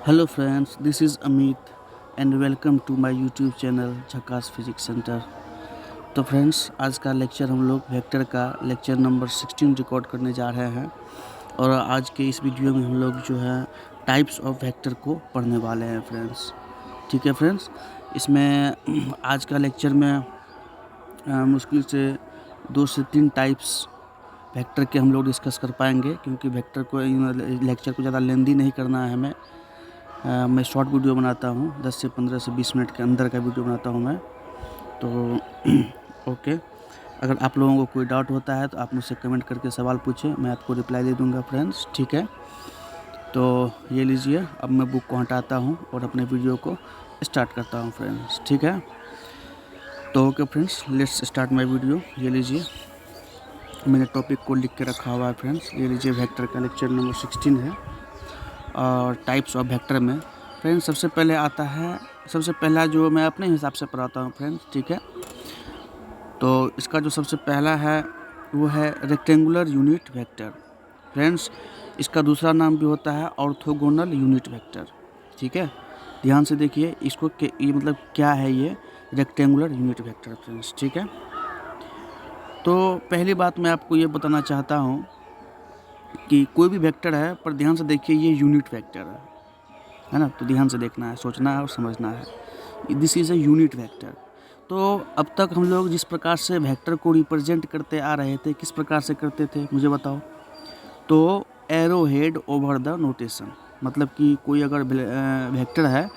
Hello friends, this is Amit and welcome to my YouTube channel Jhakaas physics centre. तो friends, आज का lecture हम लोग वेक्टर का लेक्चर नंबर 16 रिकॉर्ड करने जा रहे हैं। और आज के इस वीडियो में हम लोग जो है टाइप्स ऑफ वेक्टर को पढ़ने वाले हैं फ्रेंड्स। ठीक है फ्रेंड्स, इसमें आज का लेक्चर में मुश्किल से 2 से 3 टाइप्स वेक्टर के हम लोग डिस्कस कर पाएंगे, क्योंकि वेक्टर को लेक्चर को ज़्यादा लेंदी नहीं करना है हमें। मैं शॉर्ट वीडियो बनाता हूँ, 10 से 15 से 20 मिनट के अंदर का वीडियो बनाता हूँ मैं। तो ओके, अगर आप लोगों को कोई डाउट होता है तो आप मुझसे कमेंट करके सवाल पूछें, मैं आपको रिप्लाई दे दूँगा फ्रेंड्स। ठीक है, तो ये लीजिए, अब मैं बुक को हटाता हूँ और अपने वीडियो को स्टार्ट करता हूँ फ्रेंड्स। ठीक है, तो okay friends, let's start my video. ये लीजिए, मैंने टॉपिक को लिख के रखा हुआ है फ्रेंड्स। ये लीजिए, वेक्टर का लेक्चर नंबर 16 है। और टाइप्स ऑफ वेक्टर में फ्रेंड्स सबसे पहले आता है, सबसे पहला जो मैं अपने हिसाब से पढ़ाता हूँ फ्रेंड्स। ठीक है, तो इसका जो सबसे पहला है वो है रेक्टेंगुलर यूनिट वेक्टर फ्रेंड्स। इसका दूसरा नाम भी होता है ऑर्थोगोनल यूनिट वेक्टर। ठीक है, ध्यान से देखिए इसको, ये मतलब क्या है ये रेक्टेंगुलर यूनिट वेक्टर फ्रेंड्स। ठीक है, तो पहली बात मैं आपको ये बताना चाहता हूँ कि कोई भी वेक्टर है, पर ध्यान से देखिए ये यूनिट वेक्टर है ना। तो ध्यान से देखना है, सोचना है और समझना है। This is a unit vector. तो अब तक हम लोग जिस प्रकार से वेक्टर को रिप्रेजेंट करते आ रहे थे, किस प्रकार से करते थे मुझे बताओ। तो arrow head over the notation, मतलब कि कोई अगर वेक्टर है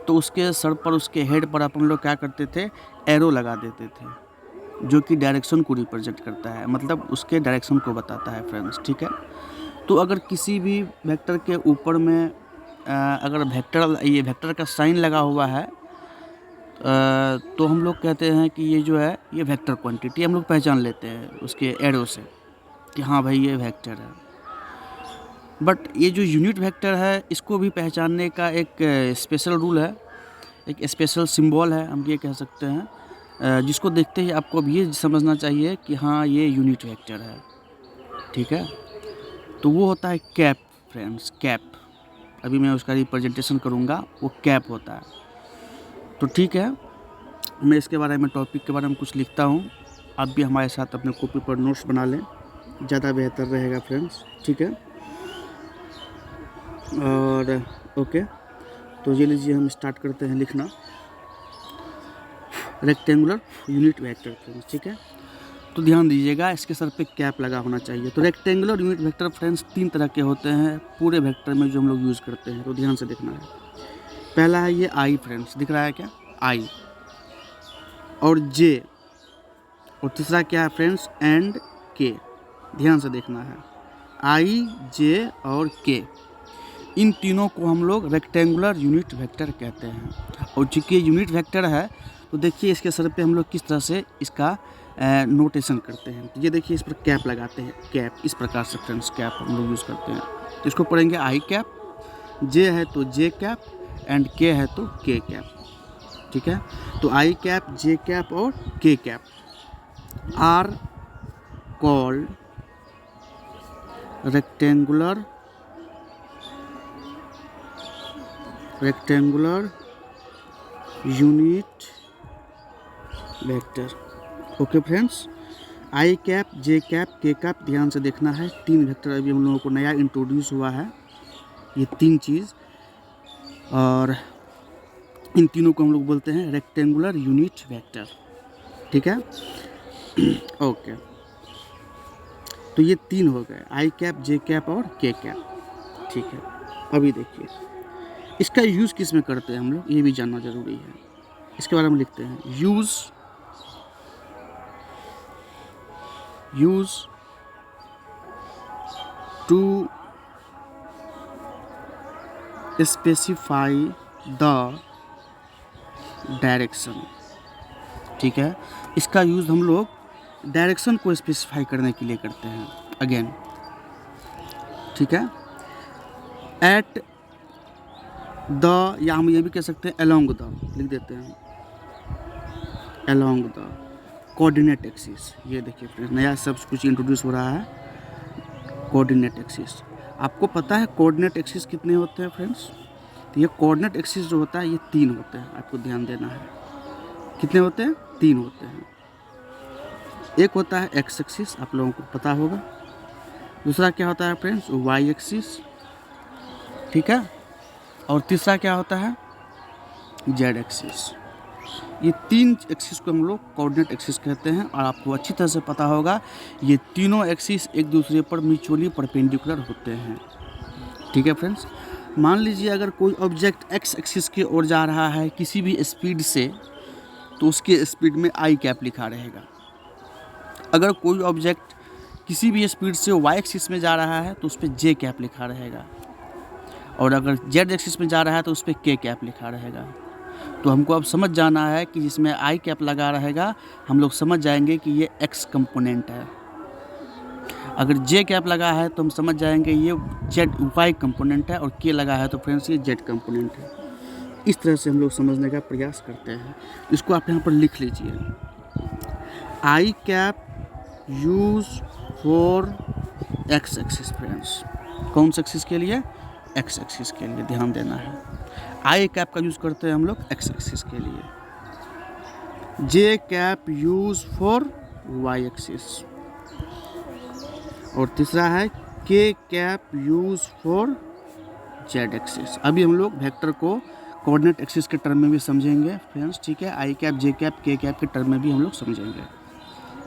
तो उसके सर पर, उसके हेड पर अपन लोग क्या करते थे, एरो लगा देते थे, जो कि डायरेक्शन को रिप्रेजेंट करता है, मतलब उसके डायरेक्शन को बताता है फ्रेंड्स। ठीक है, तो अगर किसी भी वेक्टर के ऊपर में अगर ये वेक्टर का साइन लगा हुआ है, तो हम लोग कहते हैं कि ये जो है ये वेक्टर क्वांटिटी हम लोग पहचान लेते हैं उसके एरो से कि हाँ भाई ये वेक्टर है। बट ये जो यूनिट वेक्टर है, इसको भी पहचानने का एक स्पेशल रूल है, एक स्पेशल सिंबल है, हम ये कह सकते हैं, जिसको देखते ही आपको भी ये समझना चाहिए कि हाँ ये यूनिट वेक्टर है। ठीक है, तो वो होता है कैप फ्रेंड्स, कैप। अभी मैं उसका रिप्रेजेंटेशन करूँगा, वो कैप होता है। तो ठीक है, मैं इसके बारे में, टॉपिक के बारे में कुछ लिखता हूँ, आप भी हमारे साथ अपने कॉपी पर नोट्स बना लें, ज़्यादा बेहतर रहेगा फ्रेंड्स। ठीक है, और ओके, तो ये लीजिए, हम स्टार्ट करते हैं लिखना रेक्टेंगुलर यूनिट वेक्टर फ्रेंड्स। ठीक है, तो ध्यान दीजिएगा, इसके सर पे कैप लगा होना चाहिए। तो रेक्टेंगुलर यूनिट वेक्टर फ्रेंड्स 3 तरह के होते हैं पूरे वेक्टर में जो हम लोग यूज़ करते हैं, तो ध्यान से देखना है। पहला है ये आई फ्रेंड्स, दिख रहा है क्या, आई और जे। और तीसरा क्या है फ्रेंड्स, एंड के। ध्यान से देखना है, आई, जे और के, इन तीनों को हम लोग रेक्टेंगुलर यूनिट वेक्टर कहते हैं। और चूँकि यूनिट वेक्टर है, तो देखिए इसके सर पे हम लोग किस तरह से इसका नोटेशन करते हैं। तो ये देखिए, इस पर कैप लगाते हैं, कैप, इस प्रकार से फ्रेंड्स कैप हम लोग यूज़ करते हैं। तो इसको पढ़ेंगे आई कैप, जे है तो जे कैप, एंड के है तो के कैप। ठीक है, तो आई कैप, जे कैप और K cap are called rectangular unit vector. Okay friends, I cap, J cap, K cap, ध्यान से देखना है। 3 वेक्टर अभी हम लोगों को नया इंट्रोड्यूस हुआ है, ये 3 चीज़, और इन तीनों को हम लोग बोलते हैं रेक्टेंगुलर यूनिट वेक्टर। ठीक है, ओके, तो ये 3 हो गए, आई कैप, जे कैप और के कैप। ठीक है, अभी देखिए इसका यूज़ किस में करते हैं हम लोग, ये भी जानना ज़रूरी है। इसके बारे में लिखते हैं, use to specify the direction. ठीक है, इसका यूज़ हम लोग डायरेक्शन को स्पेसिफाई करने के लिए करते हैं अगेन। ठीक है, एट द, या हम ये भी कह सकते हैं अलोंग द, लिख देते हैं अलोंग द कोऑर्डिनेट एक्सिस। ये देखिए फ्रेंड्स, नया सब कुछ इंट्रोड्यूस हो रहा है, कोऑर्डिनेट एक्सिस। आपको पता है कोऑर्डिनेट एक्सिस कितने होते हैं फ्रेंड्स? तो ये कोऑर्डिनेट एक्सिस जो होता है ये 3 होते हैं, आपको ध्यान देना है। कितने होते हैं? 3 होते हैं। एक होता है एक्स एक्सिस, आप लोगों को पता होगा। दूसरा क्या होता है फ्रेंड्स? वाई एक्सिस, ठीक है। और तीसरा क्या होता है? Z axis. ये 3 एक्सिस को हम लोग कोऑर्डिनेट एक्सिस कहते हैं। और आपको अच्छी तरह से पता होगा ये तीनों एक्सिस एक दूसरे पर म्यूचुअली परपेंडिकुलर होते हैं, ठीक है फ्रेंड्स। मान लीजिए अगर कोई ऑब्जेक्ट एक्स एक्सिस की ओर जा रहा है किसी भी स्पीड से, तो उसके स्पीड में आई कैप लिखा रहेगा। अगर कोई ऑब्जेक्ट किसी भी स्पीड से वाई एक्सिस में जा रहा है तो उस पर जे कैप लिखा रहेगा। और अगर जेड एक्सिस में जा रहा है तो उस पर के कैप लिखा रहेगा। तो हमको अब समझ जाना है कि जिसमें आई कैप लगा रहेगा हम लोग समझ जाएंगे कि ये एक्स कंपोनेंट है। अगर जे कैप लगा है तो हम समझ जाएंगे ये जेड वाई कंपोनेंट है। और के लगा है तो फ्रेंड्स ये जेड कंपोनेंट है। इस तरह से हम लोग समझने का प्रयास करते हैं। इसको आप यहाँ पर लिख लीजिए। I cap use for X axis friends. कौन से एक्सिस के लिए? एक्स एक्सिस के लिए, ध्यान देना है। आई कैप का यूज़ करते हैं हम लोग एक्स एक्सिस के लिए। J cap use for Y axis. और तीसरा है K cap use for Z axis. अभी हम लोग वेक्टर को कोऑर्डिनेट एक्सिस के टर्म में भी समझेंगे फ्रेंड्स, ठीक है। आई cap, J cap, K cap के टर्म में भी हम लोग समझेंगे।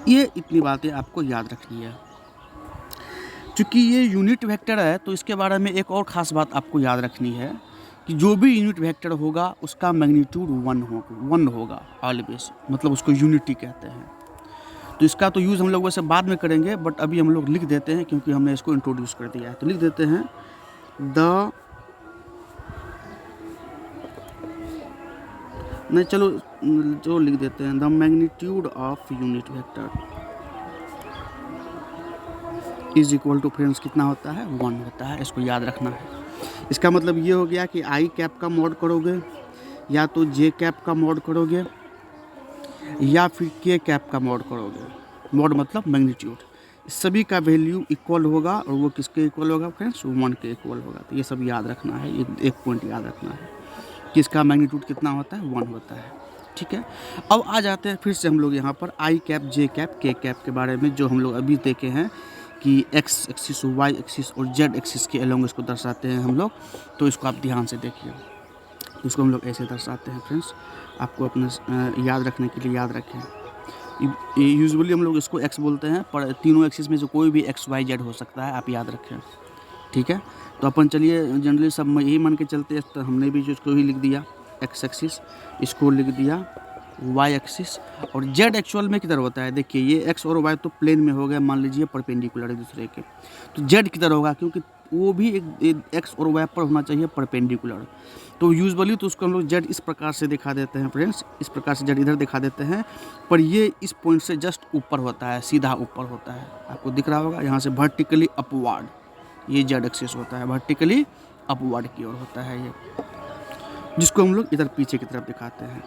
ये इतनी बातें आपको याद रखनी है। चूँकि ये यूनिट वेक्टर है तो इसके बारे में एक और ख़ास बात आपको याद रखनी है कि जो भी यूनिट वेक्टर होगा उसका मैग्नीट्यूड 1 होगा ऑलवेज, मतलब उसको यूनिटी कहते हैं। तो इसका तो यूज़ हम लोग वैसे बाद में करेंगे, बट अभी हम लोग लिख देते हैं क्योंकि हमने इसको इंट्रोड्यूस कर दिया है। तो लिख देते हैं जो लिख देते हैं the magnitude of unit vector is equal to friends कितना होता है? 1 होता है। इसको याद रखना है। इसका मतलब ये हो गया कि आई कैप का मॉड करोगे या तो जे कैप का मॉड करोगे या फिर के कैप का मॉड करोगे। मॉड मतलब मैग्नीट्यूड। सभी का वैल्यू इक्वल होगा और वो किसके इक्वल होगा फ्रेंड्स? 1 के इक्वल होगा। तो ये सब याद रखना है। ये एक पॉइंट याद रखना है कि इसका मैग्नीट्यूड कितना होता है? 1 होता है, ठीक है। अब आ जाते हैं फिर से हम लोग यहाँ पर आई cap, J cap, K cap के बारे में, जो हम लोग अभी देखे हैं कि एक्स एक्सिस, वाई एक्सिस और जेड एक्सिस के अलोंग इसको दर्शाते हैं हम लोग। तो इसको आप ध्यान से देखिए। इसको हम लोग ऐसे दर्शाते हैं फ्रेंड्स, आपको अपने याद रखने के लिए याद रखें। यूजुअली हम लोग इसको एक्स बोलते हैं, पर तीनों एक्सिस में जो कोई भी एक्स वाई जेड हो सकता है, आप याद रखें, ठीक है। तो अपन चलिए जनरली सब में यही मान के चलते हैं, तो हमने भी जो इसको ही लिख दिया एक्स एक्सिस, इसको लिख दिया वाई एक्सिस। और जेड एक्चुअल में किधर होता है? देखिए ये एक्स और वाई तो प्लेन में हो गया, मान लीजिए परपेंडिकुलर एक दूसरे के। तो जेड किधर होगा? क्योंकि वो भी एक एक्स और वाई पर होना चाहिए परपेंडिकुलर। तो यूजुअली तो उसको हम लोग जेड इस प्रकार से दिखा देते हैं फ्रेंड्स, इस प्रकार से जेड इधर दिखा देते हैं, पर ये इस पॉइंट से जस्ट ऊपर होता है, सीधा ऊपर होता है। आपको दिख रहा होगा यहाँ से वर्टिकली अपवार्ड ये जेड एक्सिस होता है, वर्टिकली अपवार्ड की ओर होता है ये, जिसको हम लोग इधर पीछे की तरफ दिखाते हैं।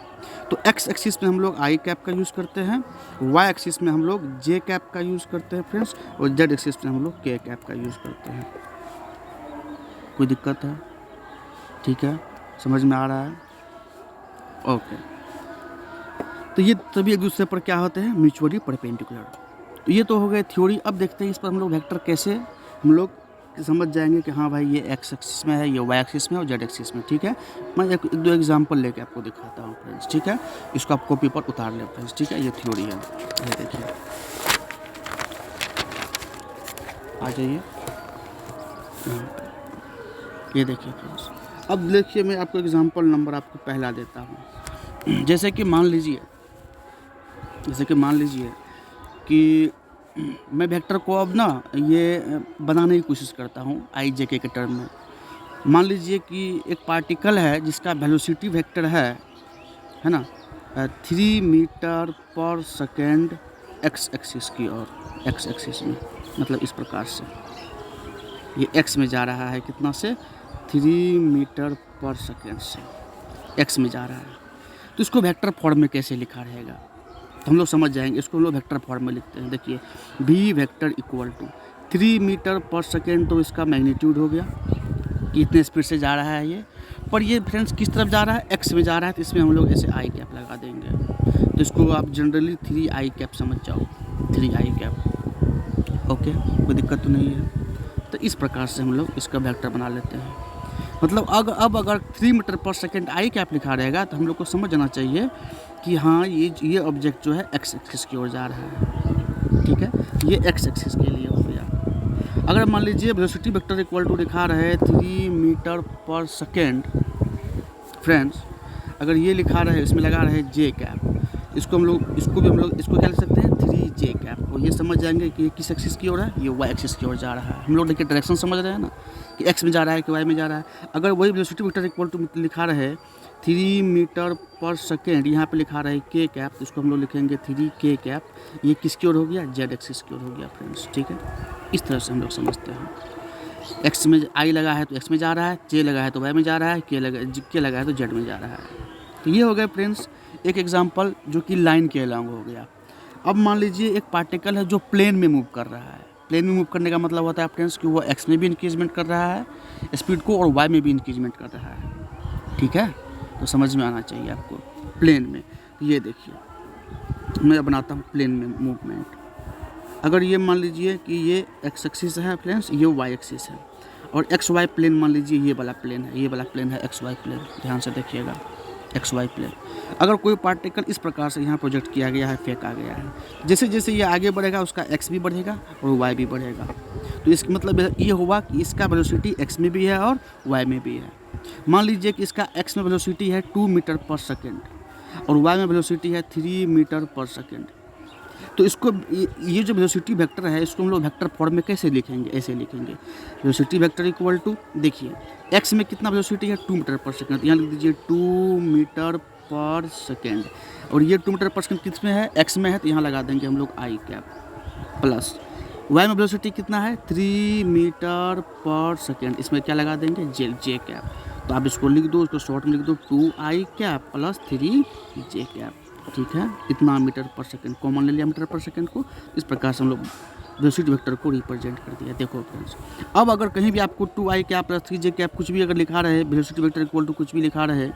तो एक्स एक्सिस में हम लोग आई कैप का यूज़ करते हैं, वाई एक्सिस में हम लोग जे कैप का यूज़ करते हैं फ्रेंड्स, और जेड एक्सिस में हम लोग के कैप का यूज़ करते हैं। कोई दिक्कत है? ठीक है, समझ में आ रहा है? ओके। तो ये सभी एक दूसरे पर क्या होते हैं? Mutually perpendicular. तो ये तो हो गए थ्योरी। अब देखते हैं इस पर हम लोग वेक्टर कैसे हम लोग समझ जाएंगे कि हाँ भाई ये एक्स एक्सिस में है, ये वाई एक्सिस में और जेड एक्सिस में, ठीक है। मैं एक दो एग्जांपल लेके आपको दिखाता हूँ फ्रेंड्स, ठीक है। इसको आप कॉपी पर उतार ले फ्रेंड्स, ठीक है। ये थ्योरी है, ये देखिए, आ जाइए, ये देखिए फ्रेंड्स। अब देखिए मैं आपको एग्जांपल नंबर आपको पहला देता हूँ। जैसे कि मान लीजिए कि मैं वेक्टर को अब ना ये बनाने की कोशिश करता हूँ आई जे के टर्म में। मान लीजिए कि एक पार्टिकल है जिसका वेलोसिटी वेक्टर है ना 3 मीटर पर सेकेंड एक्स एक्सिस की ओर, एक्स एक्सिस में, मतलब इस प्रकार से ये एक्स में जा रहा है, कितना से? 3 मीटर पर सेकेंड से एक्स में जा रहा है। तो इसको वेक्टर फॉर्म में कैसे लिखा रहेगा तो हम लोग समझ जाएंगे। इसको हम लोग वेक्टर फॉर्म में लिखते हैं। देखिए v vector equal to 3 metre पर सेकेंड, तो इसका मैग्नीट्यूड हो गया, कि इतने स्पीड से जा रहा है ये। पर ये फ्रेंड्स किस तरफ जा रहा है, एक्स में जा रहा है, तो इसमें हम लोग ऐसे आई कैप लगा देंगे। तो इसको आप जनरली 3 आई कैप समझ जाओ, 3 आई कैप। ओके, कोई दिक्कत तो नहीं है। तो इस प्रकार से हम लोग इसका वेक्टर बना लेते हैं। मतलब अब अगर 3 मीटर पर सेकेंड आई कैप लिखा रहेगा तो हम लोग को समझ जाना चाहिए कि हाँ ये ऑब्जेक्ट जो है एक्स एक्सिस की ओर जा रहा है। ठीक है, ये एक्स एक्सिस के लिए हो गया। अगर मान लीजिए वेलोसिटी वेक्टर इक्वल टू लिखा रहे 3 मीटर पर सेकेंड फ्रेंड्स, अगर ये लिखा रहे, इसमें लगा रहे जे कैप, इसको भी हम लोग इसको क्या लिख सकते हैं 3J कैप। और ये समझ जाएंगे कि ये किस एक्सिस की ओर है, ये वाई एक्सिस की ओर जा रहा है। हम लोग देखिए डायरेक्शन समझ रहे हैं ना कि एक्स में जा रहा है कि वाई में जा रहा है। अगर वही वेलोसिटी वेक्टर इक्वल टू लिखा रहे 3 मीटर पर सेकेंड, यहाँ पे लिखा रहे के कैप, तो इसको हम लोग लिखेंगे 3K कैप। ये किसकी ओर हो गया, जेड एक्सिस की ओर हो गया फ्रेंड्स। ठीक है, इस तरह से हम लोग समझते हैं। एक्स में आई लगा है तो एक्स में जा रहा है, जे लगा है तो वाई में जा रहा है, के लगा है तो जेड में जा रहा है। तो ये हो गया फ्रेंड्स एक एग्जांपल जो कि लाइन के अलॉन्ग हो गया। अब मान लीजिए एक पार्टिकल है जो प्लेन में मूव कर रहा है। प्लेन में मूव करने का मतलब होता है फ्रेंड्स कि वो एक्स में भी इंक्रीजमेंट कर रहा है स्पीड को और वाई में भी इंक्रीजमेंट कर रहा है। ठीक है, तो समझ में आना चाहिए आपको प्लेन में। ये देखिए मैं बनाता हूँ प्लेन में मूवमेंट। अगर ये मान लीजिए कि ये एक्स एक्सिस है फ्रेंड्स, ये वाई एक्सिस है, और एक्स वाई प्लेन मान लीजिए ये वाला प्लेन है, ये वाला प्लेन है एक्स वाई प्लेन। ध्यान से देखिएगा एक्स वाई प्लेन। अगर कोई पार्टिकल इस प्रकार से यहाँ प्रोजेक्ट किया गया है, फेंका गया है, जैसे जैसे ये आगे बढ़ेगा उसका एक्स भी बढ़ेगा और वाई भी बढ़ेगा। तो इसका मतलब ये हुआ कि इसका वेलोसिटी एक्स में भी है और वाई में भी है। मान लीजिए कि इसका एक्स में वेलोसिटी है 2 मीटर पर सेकेंड और वाई में वेलोसिटी है 3 मीटर पर सेकेंड। तो इसको ये जो वेलोसिटी वेक्टर है इसको हम लोग वेक्टर फॉर्म में कैसे लिखेंगे, ऐसे लिखेंगे वेलोसिटी वेक्टर इक्वल टू, देखिए एक्स में कितना वेलोसिटी है 2 मीटर पर सेकेंड, यहाँ लिख दीजिए 2 मीटर पर सेकेंड, और ये 2 मीटर पर सेकेंड किस में है, एक्स में है, तो यहाँ लगा देंगे हम लोग आई कैप, प्लस वाई में वेलोसिटी कितना है 3 मीटर पर सेकेंड, इसमें क्या लगा देंगे जे कैप। तो आप इसको लिख दो, इसको शॉर्ट में लिख दो 2i cap plus 3j cap. ठीक है, इतना मीटर पर सेकेंड कॉमन ले लिया मीटर पर सेकेंड को। इस प्रकार से हम लोग वेलोसिटी वेक्टर को रिप्रेजेंट कर दिया। देखो फ्रेंड्स, अब अगर कहीं भी आपको 2i cap plus 3j cap कुछ भी अगर लिखा रहे, वेलोसिटी वेक्टर इक्वल टू कुछ भी लिखा रहे,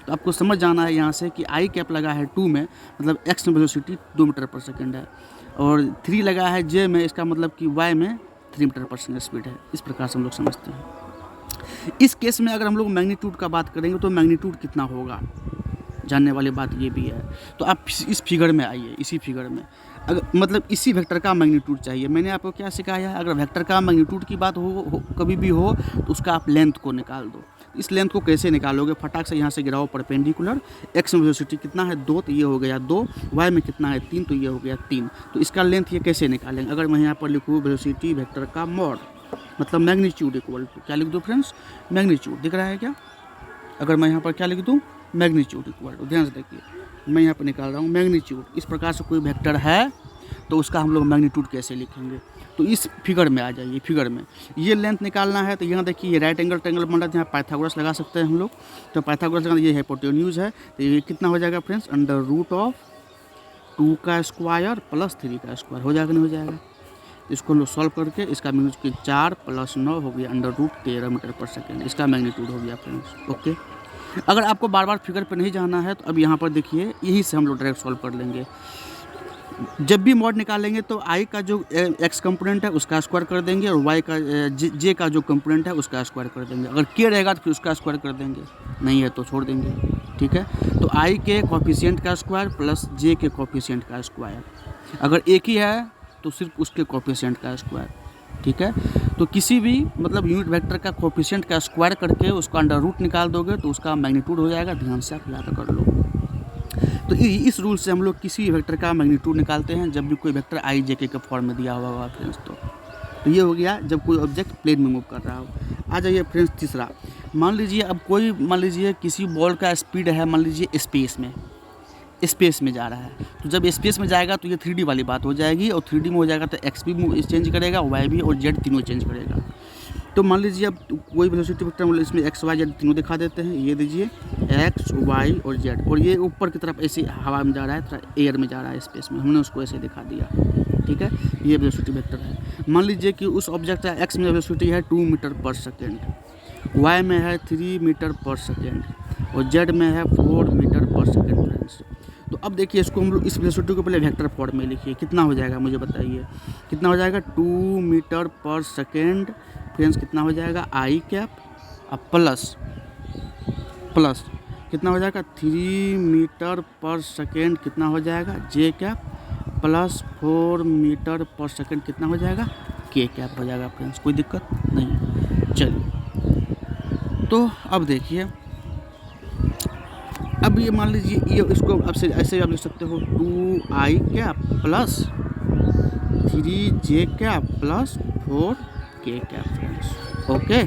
तो आपको समझ जाना है यहाँ से कि i कैप लगा है 2 में, मतलब x में वेलोसिटी 2 मीटर पर सेकेंड है, और 3 लगा है j में, इसका मतलब कि y में 3 मीटर पर सेकेंड स्पीड है। इस प्रकार से हम लोग समझते हैं। इस केस में अगर हम लोग मैग्नीट्यूड का बात करेंगे तो मैग्नीट्यूड कितना होगा, जानने वाली बात ये भी है। तो आप इस फिगर में आइए, इसी फिगर में अगर मतलब इसी वेक्टर का मैग्नीट्यूड चाहिए। मैंने आपको क्या सिखाया है, अगर वेक्टर का मैग्नीट्यूड की बात हो कभी भी हो तो उसका आप लेंथ को निकाल दो। इस लेंथ को कैसे निकालोगे, फटाक से यहाँ से गिराओ परपेंडिकुलर। एक्स में वेलोसिटी कितना है 2, तो ये हो गया 2, वाई में कितना है 3, तो ये हो गया 3। तो इसका लेंथ ये कैसे निकालेंगे, अगर मैं यहाँ पर लिखूँ वेलोसिटी वेक्टर का मॉड मतलब मैग्नीट्यूड इक्वल टू, क्या लिख दूँ फ्रेंड्स, मैग्नीट्यूड दिख रहा है क्या, अगर मैं यहाँ पर क्या लिख दूँ मैग्नीट्यूड इक्वल टू, ध्यान से देखिए मैं यहाँ पर निकाल रहा हूँ मैग्नीट्यूड। इस प्रकार से कोई वेक्टर है तो उसका हम लोग मैग्नीट्यूड कैसे लिखेंगे, तो इस फिगर में आ जाइए। फिगर में ये लेंथ निकालना है, तो यहाँ देखिए ये राइट एंगल ट्रायंगल बन रहा है, यहाँ पाइथागोरस लगा सकते हैं हम लोग। तो पाइथागोरस लगा, ये हाइपोटेन्यूज है, तो ये कितना हो जाएगा फ्रेंड्स, अंडर रूट ऑफ 2 का स्क्वायर प्लस 3 का स्क्वायर, हो जाएगा नहीं हो जाएगा। इसको हम लोग सॉल्व करके इसका मैग्नीट्यूड 4 + 9 हो गया अंडर रूट 13 मीटर पर सेकेंड, इसका मैग्नीट्यूड हो गया फ्रेंड्स। ओके, अगर आपको बार बार फिगर पर नहीं जाना है तो अब यहाँ पर देखिए यहीं से हम लोग डायरेक्ट सॉल्व कर लेंगे। जब भी मॉड निकालेंगे तो आई का जो एक्स कंपोनेंट है उसका स्क्वायर कर देंगे और वाई का जे का जो कंपोनेंट है उसका स्क्वायर कर देंगे। अगर के रहेगा तो फिर उसका स्क्वायर कर देंगे, नहीं है तो छोड़ देंगे। ठीक है, तो आई के कोफिशिएंट का स्क्वायर प्लस जे के कोफिशिएंट का स्क्वायर, अगर एक ही है तो सिर्फ उसके कोफिशिएंट का स्क्वायर। ठीक है, तो किसी भी मतलब यूनिट वेक्टर का कोफिशिएंट का स्क्वायर करके उसका अंडर रूट निकाल दोगे तो उसका मैग्नीट्यूड हो जाएगा। ध्यान से आप याद कर लो। तो इस रूल से हम लोग किसी वेक्टर का मैग्नीट्यूड निकालते हैं जब भी कोई वेक्टर आई जे के फॉर्म में दिया हुआ होगा फ्रेंड्स। तो ये हो गया जब कोई ऑब्जेक्ट प्लेन में मूव कर रहा हो। आ जाइए फ्रेंड्स तीसरा, मान लीजिए किसी बॉल का स्पीड है, मान लीजिए स्पेस में जा रहा है। तो जब स्पेस में जाएगा तो ये 3D वाली बात हो जाएगी, और 3D में हो जाएगा तो एक्स भी चेंज करेगा, वाई भी और जेड तीनों चेंज करेगा। तो मान लीजिए अब कोई वेलोसिटी वेक्टर मतलब इसमें एक्स वाई जेड तीनों दिखा देते हैं। ये दीजिए एक्स वाई और जेड, और ये ऊपर की तरफ ऐसे हवा में जा रहा है, थोड़ा एयर में जा रहा है स्पेस में, हमने उसको ऐसे दिखा दिया। ठीक है, ये वेलोसिटी वेक्टर है। मान लीजिए कि उस ऑब्जेक्ट का एक्स में वेलोसिटी है 2 मीटर पर सेकेंड y में है 3 मीटर पर सेकेंड और z में है 4 मीटर पर सेकेंड फ्रेंड्स। तो अब देखिए इसको हम लोग इस वेलोसिटी को पहले वेक्टर फॉर्म में लिखिए, कितना हो जाएगा मुझे बताइए, कितना हो जाएगा 2 मीटर पर सेकेंड फ्रेंड्स, कितना हो जाएगा आई कैप, अब प्लस कितना हो जाएगा 3 मीटर पर सेकेंड, कितना हो जाएगा जे कैप, प्लस 4 मीटर पर सेकेंड कितना हो जाएगा के कैप हो जाएगा फ्रेंड्स। कोई दिक्कत नहीं। चलिए तो अब देखिए, अब ये मान लीजिए ये इसको अब से ऐसे आप लिख सकते हो 2 I cap plus 3 J cap plus 4 K cap friends. Okay,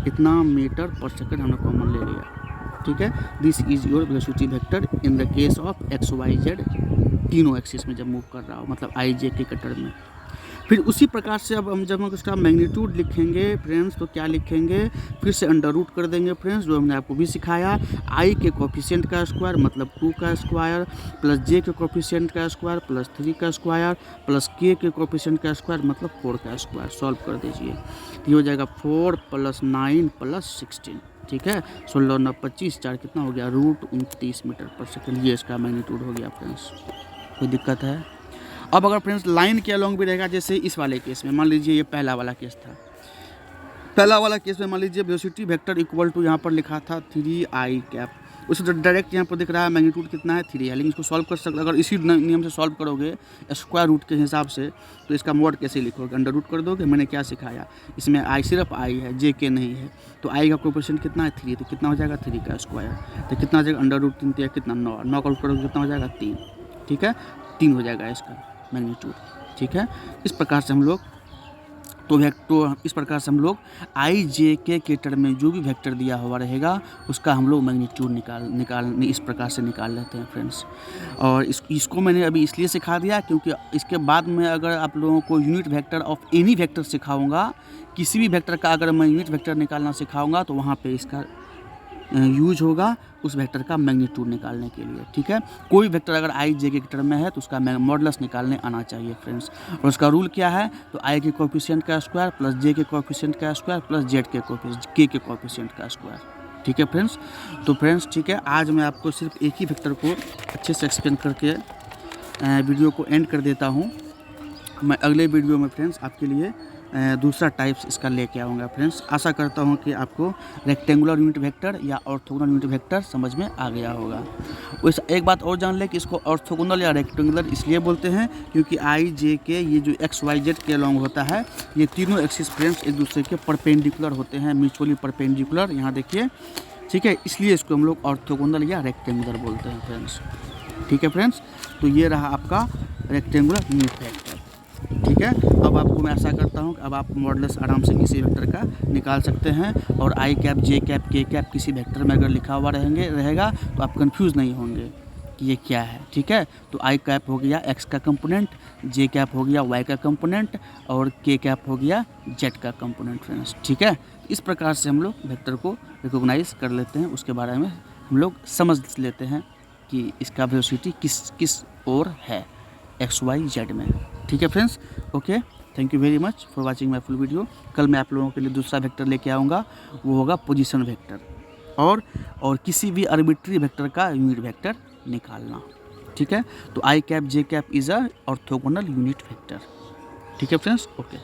इतना मीटर पर सेकेंड हमने कॉमन ले लिया, ठीक है। This is your velocity vector in the case of X Y Z, तीनों एक्सिस में जब मूव कर रहा हो, मतलब आई जे के कटर में। फिर उसी प्रकार से अब हम जब हम इसका मैग्नीट्यूड लिखेंगे फ्रेंड्स तो क्या लिखेंगे, फिर से अंडर रूट कर देंगे फ्रेंड्स, जो हमने आपको भी सिखाया। आई के कोफिशिएंट का स्क्वायर मतलब 2 का स्क्वायर, प्लस जे के कोफिशिएंट का स्क्वायर प्लस 3 का स्क्वायर, प्लस के कोफिशिएंट का स्क्वायर मतलब 4 का स्क्वायर। सॉल्व कर दीजिए, ये हो जाएगा 4 प्लस 9 प्लस 16, ठीक है। 16 9 25 4 कितना हो गया √29 मीटर पर सेकेंड, ये इसका मैग्नीट्यूड हो गया फ्रेंड्स। कोई दिक्कत है? अब अगर फ्रेंड्स लाइन के अलोंग भी रहेगा, जैसे इस वाले केस में मान लीजिए ये पहला वाला केस था, पहला वाला केस में मान लीजिए वेलोसिटी वेक्टर इक्वल टू यहाँ पर लिखा था 3 आई कैप, उससे डायरेक्ट यहाँ पर दिख रहा है मैग्नीट्यूड कितना है 3 है, लेकिन इसको सॉल्व कर सकते, अगर इसी नियम से सॉल्व करोगे स्क्वायर रूट के हिसाब से तो इसका मोड कैसे लिखोगे, अंडर रूट कर दोगे। मैंने क्या सिखाया, इसमें आई सिर्फ आई है, जे के नहीं है, तो आई का कोएफिशिएंट कितना है 3, तो कितना हो जाएगा 3 का स्क्वायर, तो कितना हो जाएगा अंडर रूट 3 कितना 9 काउंट करोगे कितना हो जाएगा 3, ठीक है, 3 हो जाएगा इसका मैग्नीट्यूड, ठीक है। इस प्रकार से हम लोग इस प्रकार से हम लोग आई जे के टर्म में जो भी वेक्टर दिया हुआ रहेगा उसका हम लोग मैग्नीट्यूड निकाल इस प्रकार से निकाल लेते हैं फ्रेंड्स। और इसको मैंने अभी इसलिए सिखा दिया क्योंकि इसके बाद में अगर आप लोगों को unit vector of any vector सिखाऊंगा, किसी भी वेक्टर का अगर मैं यूनिट वेक्टर निकालना सिखाऊंगा तो वहाँ पे इसका यूज होगा उस वेक्टर का मैग्नीट्यूड निकालने के लिए, ठीक है। कोई वेक्टर अगर आई जे के टर्म में है तो उसका मॉडुलस निकालने आना चाहिए फ्रेंड्स। और उसका रूल क्या है, तो आई के कोएफिशिएंट का स्क्वायर प्लस जे के कोएफिशिएंट का स्क्वायर प्लस जेड के कोएफिशिएंट का स्क्वायर, ठीक है फ्रेंड्स। तो फ्रेंड्स ठीक है, आज मैं आपको सिर्फ एक ही वेक्टर को अच्छे से एक्सप्लेन करके वीडियो को एंड कर देता हूँ। मैं अगले वीडियो में फ्रेंड्स आपके लिए दूसरा टाइप्स इसका लेके आऊँगा फ्रेंड्स। आशा करता हूँ कि आपको रेक्टेंगुलर यूनिट वेक्टर या ऑर्थोगोनल यूनिट वेक्टर समझ में आ गया होगा। वैसे एक बात और जान लें कि इसको ऑर्थोगोनल या रेक्टेंगुलर इसलिए बोलते हैं क्योंकि आई जे के ये जो एक्स वाई जेड के अलॉन्ग होता है, ये तीनों एक्सिस फ्रेंड्स एक दूसरे के परपेंडिकुलर होते हैं, म्यूचुअली परपेंडिकुलर, यहाँ देखिए, ठीक है। इसलिए इसको हम लोग ऑर्थोगोनल या रेक्टेंगुलर बोलते हैं फ्रेंड्स, ठीक है फ्रेंड्स। तो ये रहा आपका रेक्टेंगुलर यूनिट वेक्टर, ठीक है। अब आपको मैं आशा करता हूँ कि अब आप मॉडुलस आराम से किसी वेक्टर का निकाल सकते हैं, और आई cap J cap K cap किसी वेक्टर में अगर लिखा हुआ रहेगा तो आप कंफ्यूज नहीं होंगे कि ये क्या है, ठीक है। तो आई कैप हो गया एक्स का कंपोनेंट, जे कैप हो गया वाई का कंपोनेंट, और के कैप हो गया जेड का कंपोनेंट फ्रेंड्स, ठीक है। इस प्रकार से हम लोग वेक्टर को रिकॉग्नाइज कर लेते हैं, उसके बारे में हम लोग समझ लेते हैं कि इसका वेलोसिटी किस ओर है एक्स वाई जेड में, ठीक है friends. Okay, thank you very much for watching my full video. कल मैं आप लोगों के लिए दूसरा वेक्टर लेके आऊँगा, वो होगा पोजीशन वेक्टर, और किसी भी आर्बिट्री वेक्टर का यूनिट वेक्टर निकालना, ठीक है। तो I cap J cap is a orthogonal unit vector, ठीक है फ्रेंड्स। ओके।